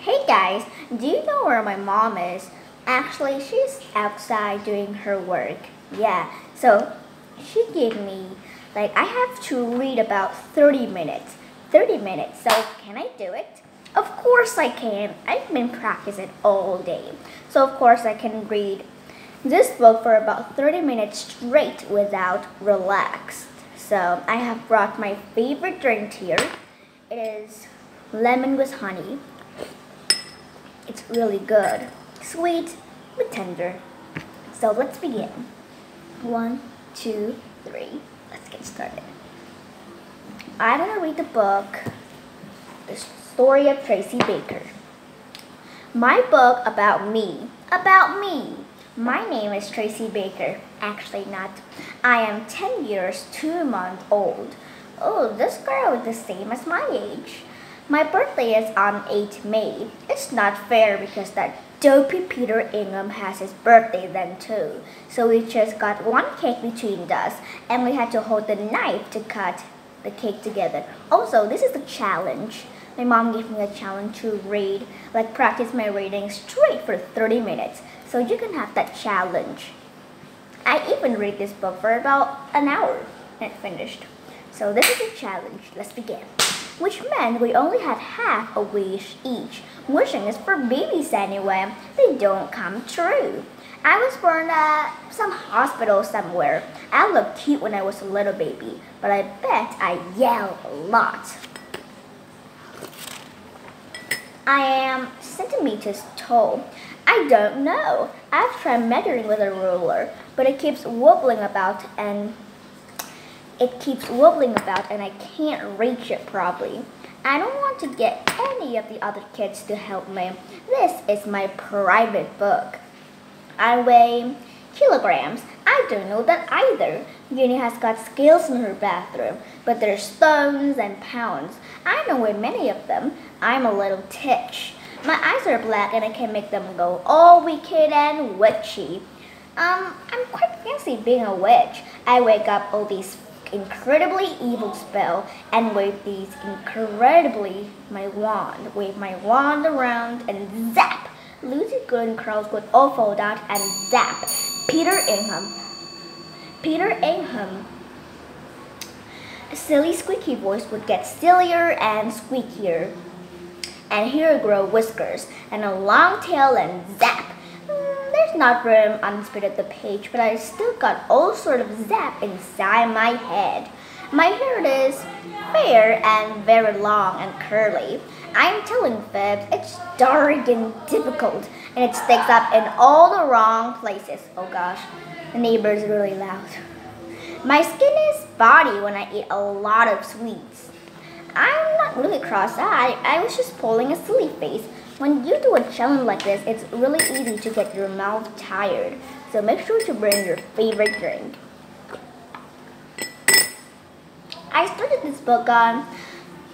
Hey guys, do you know where my mom is? Actually, she's outside doing her work. Yeah, so she gave me, I have to read about 30 minutes. 30 minutes, so can I do it? Of course I can. I've been practicing all day. So of course I can read this book for about 30 minutes straight without relaxed. So I have brought my favorite drink here. It is lemon with honey. It's really good. Sweet but tender. So let's begin. 1, 2, 3. Let's get started. I'm gonna read the book, The Story of Tracy Beaker. My book about me. About me. My name is Tracy Beaker. Actually not. I am 10 years, 2 months old. Oh, this girl is the same as my age. My birthday is on 8 May. It's not fair because that dopey Peter Ingham has his birthday then too. So we just got one cake between us and we had to hold the knife to cut the cake together. Also, this is a challenge. My mom gave me a challenge to read, practice my reading straight for 30 minutes. So you can have that challenge. I even read this book for about an hour and it finished. So this is a challenge. Let's begin. Which meant we only had half a wish each. Wishing is for babies anyway. They don't come true. I was born at some hospital somewhere. I looked cute when I was a little baby, but I bet I yelled a lot. I am centimeters tall. I don't know. I've tried measuring with a ruler, but it keeps wobbling about and I can't reach it properly. I don't want to get any of the other kids to help me. This is my private book. I weigh kilograms. I don't know that either. Uni has got scales in her bathroom, but there's stones and pounds. I don't weigh many of them. I'm a little titch. My eyes are black and I can make them go all wicked and witchy. I'm quite fancy being a witch. I wake up all these incredibly evil spell and wave my wand around and zap! Lucy Good and Curls would all fall down and zap! Peter Ingham, silly squeaky voice would get sillier and squeakier, and here grow whiskers and a long tail and zap! There's not room on the spit of the page, but I still got all sort of zap inside my head. My hair is fair and very long and curly. I'm telling fibs, it's dark and difficult, and it sticks up in all the wrong places. Oh gosh, the neighbor's really loud. My skin is spotty when I eat a lot of sweets. I'm not really cross-eyed, I was just pulling a silly face. When you do a challenge like this, it's really easy to get your mouth tired. So make sure to bring your favorite drink. I started this book on,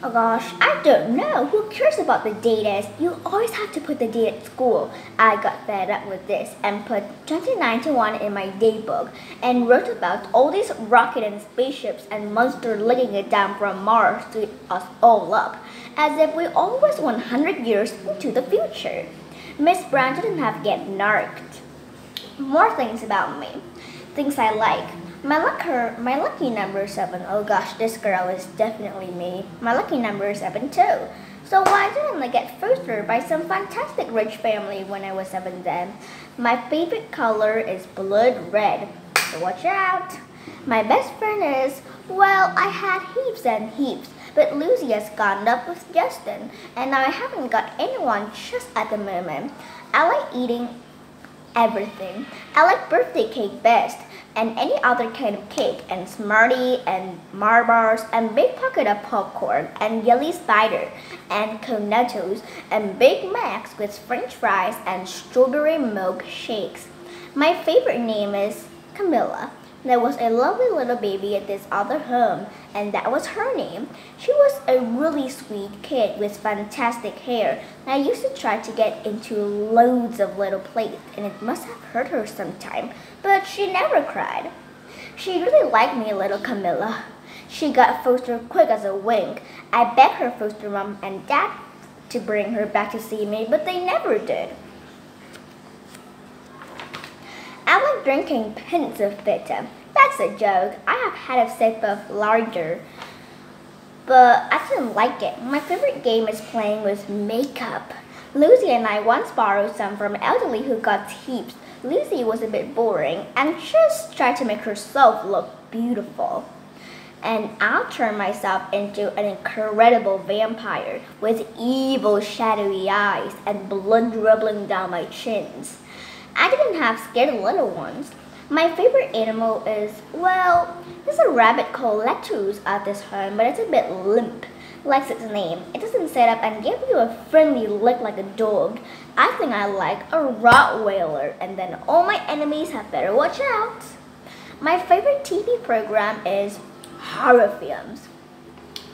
oh gosh, I don't know. Who cares about the date? You always have to put the date at school. I got fed up with this and put 2091 in my date book and wrote about all these rockets and spaceships and monsters licking it down from Mars to eat us all up, as if we always 100 years into the future. Miss Brown didn't have to get narked. More things about me. Things I like. My lucky number is 7. Oh gosh, this girl is definitely me. My lucky number is 7 too. So why didn't I get fostered by some fantastic rich family when I was 7 then? My favorite color is blood red. So watch out. My best friend is, well, I had heaps and heaps. But Lucy has gone up with Justin, and I haven't got anyone just at the moment. I like eating everything. I like birthday cake best, and any other kind of cake, and Smartie, and Mars, and big pocket of popcorn, and Yelly Spider, and Cornettos, and Big Macs with French fries, and strawberry milk shakes. My favorite name is Camilla. There was a lovely little baby at this other home, and that was her name. She was a really sweet kid with fantastic hair. I used to try to get into loads of little plays, and it must have hurt her sometime, but she never cried. She really liked me, little Camilla. She got fostered quick as a wink. I begged her foster mom and dad to bring her back to see me, but they never did. I like drinking pints of bitter. That's a joke. I have had a sip of lager, but I didn't like it. My favorite game is playing with makeup. Lucy and I once borrowed some from an elderly who got tips. Lucy was a bit boring and just tried to make herself look beautiful. And I'll turn myself into an incredible vampire with evil shadowy eyes and blood dribbling down my chins. I didn't have scared little ones. My favorite animal is, well, there's a rabbit called Lettuce at this home, but it's a bit limp, like its name. It doesn't sit up and give you a friendly lick like a dog. I think I like a Rottweiler, and then all my enemies have better watch out. My favorite TV program is horror films.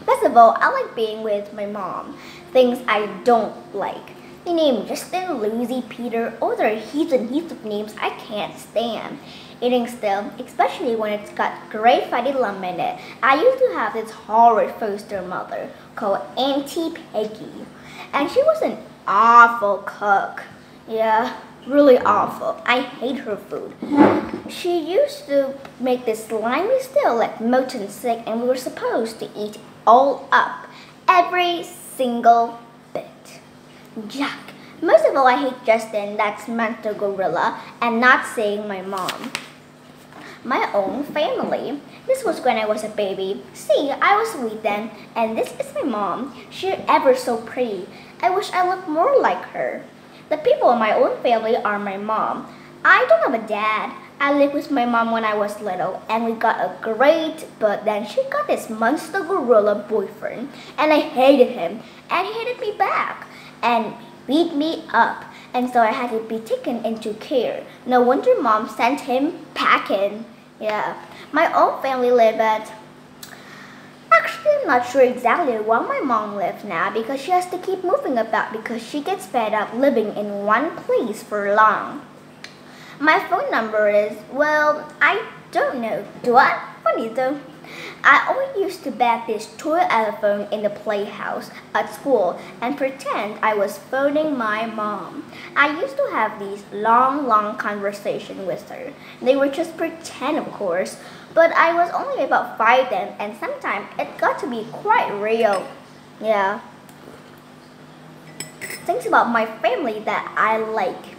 First of all, I like being with my mom. Things I don't like. The name Justin, Lucy, Peter, all there are heaps and heaps of names I can't stand. Eating still, especially when it's got great fatty lump in it. I used to have this horrid foster mother called Auntie Peggy. And she was an awful cook. Yeah, really awful. I hate her food. She used to make this slimy stew like molten sick, and we were supposed to eat all up. Every single bit. Jack. Most of all, I hate Justin, that's Manta Gorilla, and not saying my mom. My own family. This was when I was a baby. See, I was sweet then, and this is my mom. She's ever so pretty. I wish I looked more like her. The people in my own family are my mom. I don't have a dad. I lived with my mom when I was little, and we got a great, but then she got this monster gorilla boyfriend, and I hated him, and he hated me back, and beat me up, and so I had to be taken into care. No wonder mom sent him packing. Yeah, my own family lived at, actually I'm not sure exactly where my mom lives now because she has to keep moving about because she gets fed up living in one place for long. My phone number is, well, I don't know. Do I? Funny though. I always used to bag this toy telephone in the playhouse at school and pretend I was phoning my mom. I used to have these long conversations with her. They were just pretend, of course, but I was only about 5 then, and sometimes it got to be quite real. Yeah. Things about my family that I like.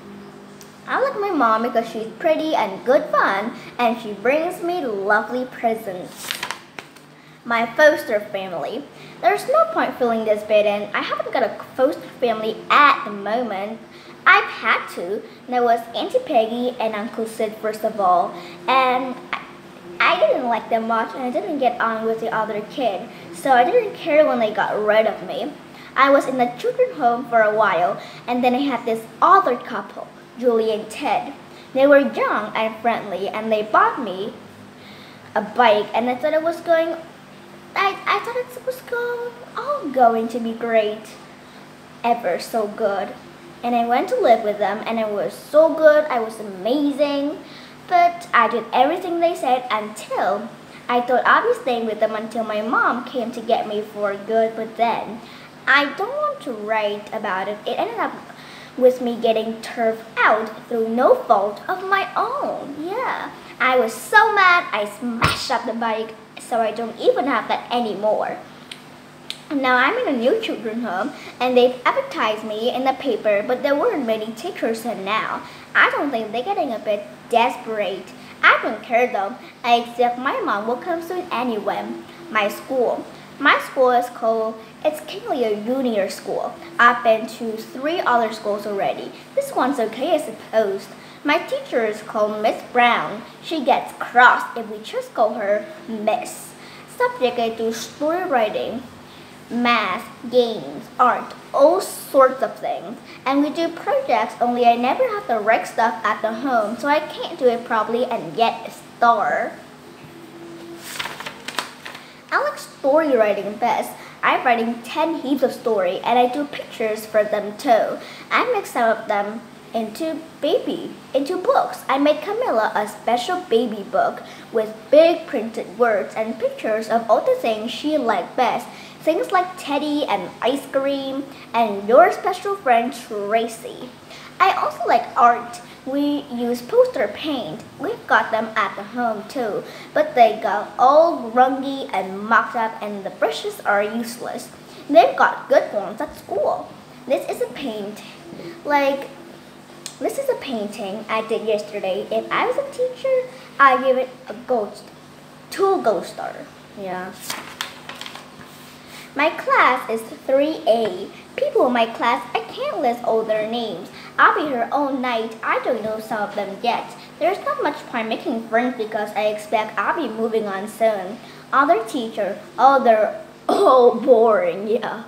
I like my mom because she's pretty and good fun, and she brings me lovely presents. My foster family. There's no point feeling this burden. I haven't got a foster family at the moment. I've had to. There was Auntie Peggy and Uncle Sid first of all, and I didn't like them much, and I didn't get on with the other kid, so I didn't care when they got rid of me. I was in the children's home for a while, and then I had this other couple, Julie and Ted. They were young and friendly, and they bought me a bike, and I thought it was going all going to be great, ever so good. And I went to live with them, and it was so good. I was amazing, but I did everything they said until I thought I'd be staying with them until my mom came to get me for good. But then I don't want to write about it. It ended up with me getting turfed out through no fault of my own. Yeah, I was so mad I smashed up the bike, so I don't even have that anymore. Now I'm in a new children's home, and they've advertised me in the paper, but there weren't many takers in now. I don't think they're getting a bit desperate. I don't care though, except my mom will come soon anyway. My school is called, it's Kingsley Junior School. I've been to 3 other schools already. This one's okay, I suppose. My teacher is called Miss Brown. She gets cross if we just call her Miss. Subject I do story writing, math, games, art, all sorts of things. And we do projects, only I never have the right stuff at the home, so I can't do it properly and get a star. I like story writing best. I'm writing 10 heaps of story, and I do pictures for them too. I mix some of them into books. I made Camilla a special baby book with big printed words and pictures of all the things she liked best. Things like teddy and ice cream and your special friend Tracy. I also like art. We use poster paint. We've got them at the home too, but they got all grungy and mocked up and the brushes are useless. They've got good ones at school. This is a paint, like, this is a painting I did yesterday. If I was a teacher, I'd give it a two gold star. Yeah. My class is 3A. People in my class, I can't list all their names. I'll be here all night. I don't know some of them yet. There's not much point making friends because I expect I'll be moving on soon. Other teacher, oh, they're all boring, yeah.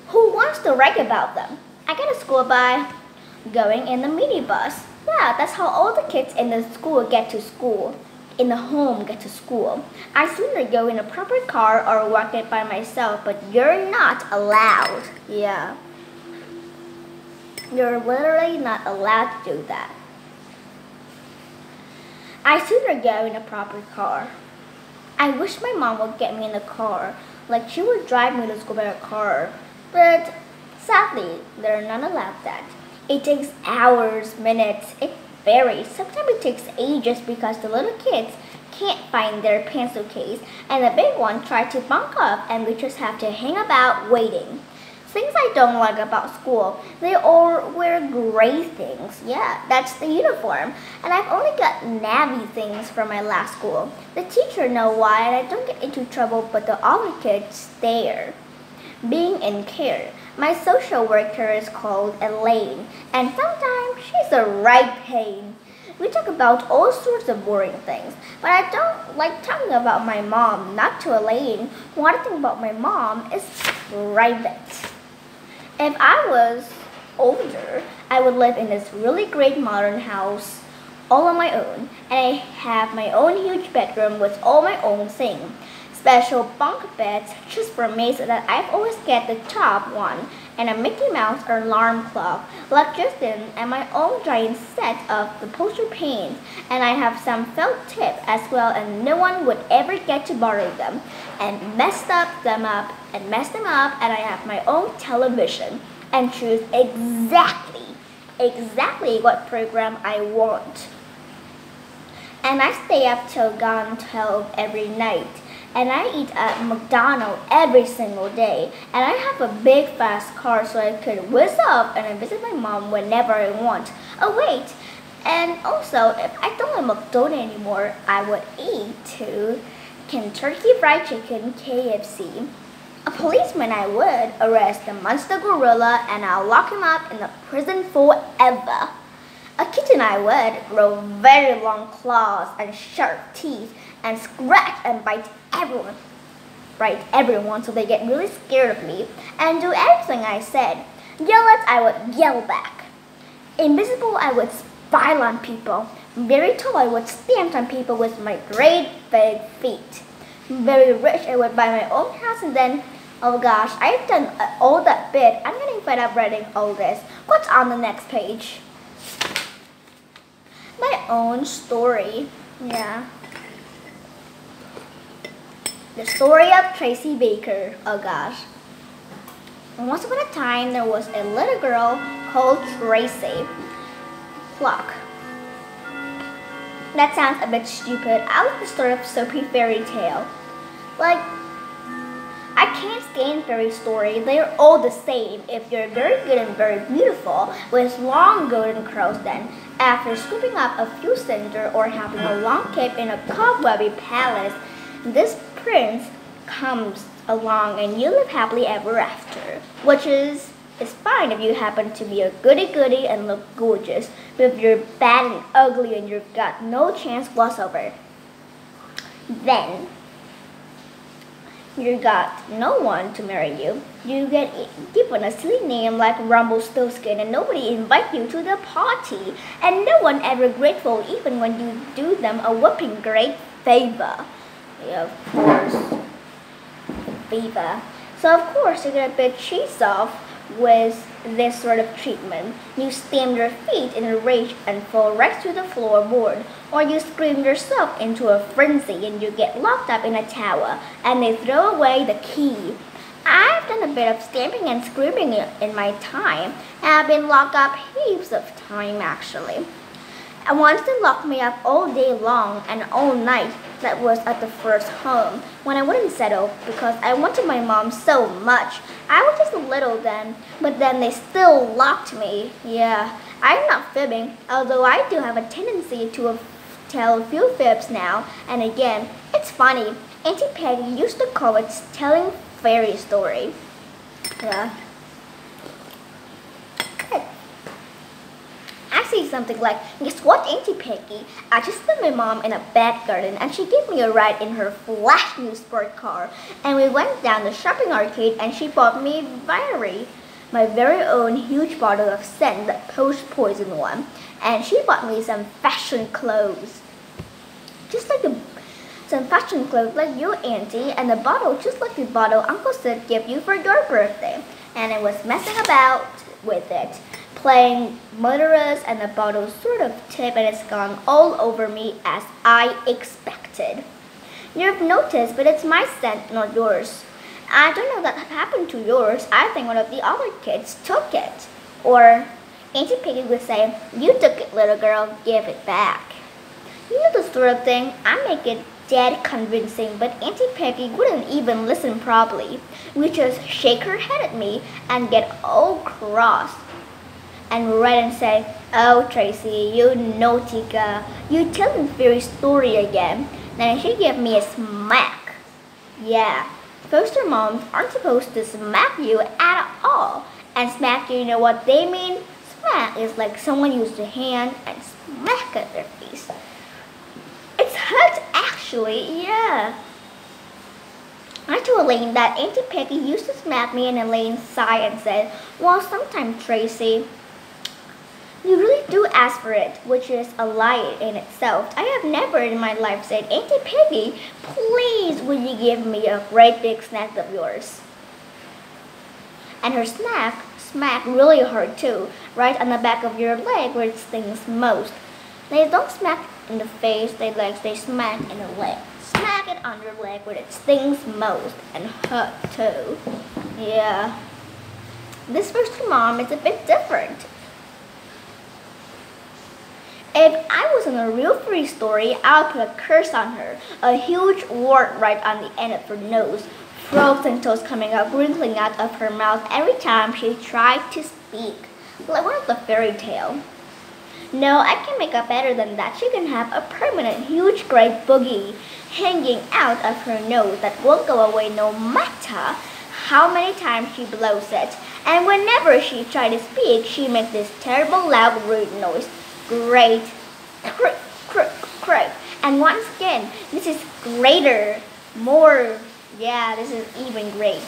Who wants to write about them? I get to school by going in the minibus. Yeah, that's how all the kids in the school get to school. In the home get to school. I sooner go in a proper car or walk it by myself, but you're not allowed. Yeah. You're literally not allowed to do that. I sooner go in a proper car. I wish my mom would get me in a car, like she would drive me to school by a car. But sadly, they're not allowed that. It takes hours, minutes, it varies. Sometimes it takes ages because the little kids can't find their pencil case and the big one tries to bunk up and we just have to hang about waiting. Things I don't like about school, they all wear gray things. Yeah, that's the uniform. And I've only got navy things from my last school. The teacher knows why and I don't get into trouble, but the other kids stare. Being in care. My social worker is called Elaine, and sometimes she's a right pain. We talk about all sorts of boring things, but I don't like talking about my mom, not to Elaine. One thing about my mom is private. If I was older, I would live in this really great modern house all on my own, and I have my own huge bedroom with all my own things. Special bunk beds just for me so that I always get the top one, and a Mickey Mouse alarm clock, like Justin, and my own giant set of the poster paint, and I have some felt tip as well, and no one would ever get to borrow them, and mess them up, and I have my own television, and choose exactly what program I want. And I stay up till gone 12 every night. And I eat at McDonald's every single day. And I have a big fast car so I could whiz up and I visit my mom whenever I want. Oh wait, and also if I don't like McDonald's anymore, I would eat to Kentucky Fried Chicken, KFC. A policeman I would arrest the monster gorilla and I'll lock him up in the prison forever. A kitten I would grow very long claws and sharp teeth and scratch and bite everyone so they get really scared of me and do everything I said. Yell at, I would yell back. Invisible, I would spy on people. Very tall, I would stamp on people with my great big feet. Very rich, I would buy my own house and then, oh gosh, I've done all that bit. I'm getting fed up writing all this. What's on the next page? My own story. Yeah. The story of Tracy Beaker. Oh gosh. Once upon a time, there was a little girl called Tracy. Pluck. That sounds a bit stupid. I like the story of Soapy Fairy Tale. Like, I can't stand fairy stories. They're all the same. If you're very good and very beautiful, with long golden curls then, after scooping up a few cinders or having a long cape in a cobwebby palace, this prince comes along and you live happily ever after. Which is fine if you happen to be a goody-goody and look gorgeous. But if you're bad and ugly and you've got no chance whatsoever, then you got no one to marry you. You get given a silly name like Rumpelstiltskin and nobody invites you to the party. And no one ever grateful even when you do them a whooping great favor. Yeah, of course. Favor. So of course you get a bit cheesed off with this sort of treatment. You stamp your feet in a rage and fall right to the floorboard, or you scream yourself into a frenzy and you get locked up in a tower and they throw away the key. I've done a bit of stamping and scribbling in my time, and I've been locked up heaps of time actually. And once they locked me up all day long and all night, that was at the first home, when I wouldn't settle because I wanted my mom so much. I was just little then, but then they still locked me. Yeah, I'm not fibbing, although I do have a tendency to tell a few fibs now and again. It's funny. Auntie Peggy used to call it telling fairy story. Yeah. I say something like, guess what, Auntie Peggy? I just met my mom in a back garden and she gave me a ride in her flash new sport car. And we went down the shopping arcade and she bought me my very own huge bottle of scent, the post-poison one. And she bought me some fashion clothes. Some fashion clothes like you, Auntie, and a bottle just like the bottle Uncle Sid gave you for your birthday. And I was messing about with it, playing murderers, and the bottle sort of tipped and it's gone all over me as I expected. You've noticed, but it's my scent, not yours. I don't know that happened to yours. I think one of the other kids took it. Or Auntie Peggy would say, you took it, little girl, give it back. You know the sort of thing, I make it dead convincing, but Auntie Peggy wouldn't even listen properly. We'd just shake her head at me and get all cross and red and say, oh Tracy, you naughty girl, you telling fairy story again. Then she gave me a smack. Yeah, foster moms aren't supposed to smack you at all. And smack, you know what they mean? Smack is like someone used a hand and smack at their face. It's hurt actually, yeah. I told Elaine that Auntie Peggy used to smack me, and Elaine sighed and said, well, sometimes, Tracy, you really do ask for it, which is a lie in itself. I have never in my life said, Auntie Peggy, please will you give me a great big snack of yours? And her smack really hurt too, right on the back of your leg where it stings most. They don't smack in the face, they smack in the leg. Smack it on your leg where it stings most and hurt too. Yeah. This foster mom is a bit different. If I was in a real fairy story, I would put a curse on her. A huge wart right on the end of her nose. Frogs and toes coming out, wrinkling out of her mouth every time she tried to speak. Like one of the fairy tale. No, I can make up better than that. She can have a permanent huge gray boogie hanging out of her nose that won't go away no matter how many times she blows it. And whenever she tries to speak, she makes this terrible loud rude noise. Great. Crick, crick, crick. And once again, this is greater. More. Yeah, this is even great.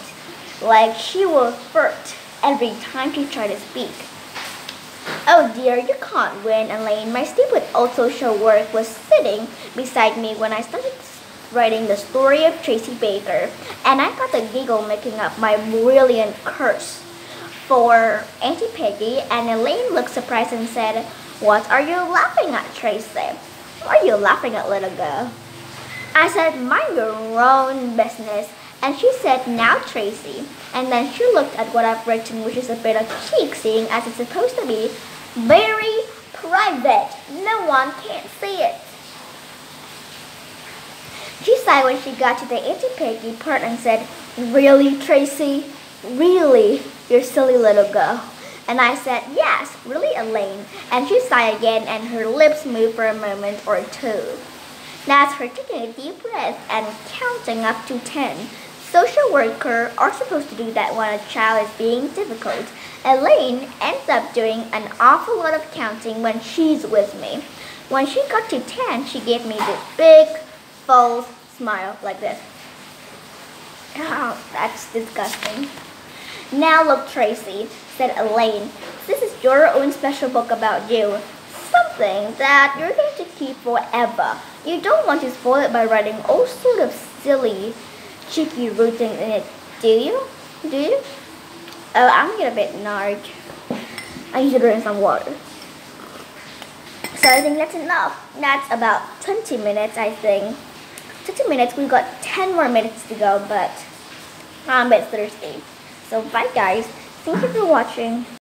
Like she will flirt every time she tries to speak. Oh dear, you can't win, Elaine. My stupid old social work was sitting beside me when I started writing the story of Tracy Beaker, and I got a giggle making up my brilliant curse for Auntie Peggy, and Elaine looked surprised and said, what are you laughing at, Tracy? What are you laughing at, little girl? I said, mind your own business. And she said, now Tracy. And then she looked at what I've written, which is a bit of cheek, seeing as it's supposed to be very private. No one can see it. She sighed when she got to the Auntie Peggy part and said, really, Tracy? Really, you silly little girl. And I said, yes, really, Elaine. And she sighed again and her lips moved for a moment or two. That's her taking a deep breath and counting up to 10. Social workers are supposed to do that when a child is being difficult. Elaine ends up doing an awful lot of counting when she's with me. When she got to 10, she gave me this big, false smile like this. Oh, that's disgusting. Now look, Tracy, said Elaine, this is your own special book about you. Something that you're going to keep forever. You don't want to spoil it by writing all sort of silly, cheeky routine in it, do you? Do you? Oh, I'm gonna get a bit nard. I need to drink some water. So I think that's enough. That's about 20 minutes, I think. 20 minutes, we've got 10 more minutes to go, but It's Thursday. So bye guys. Thank you for watching.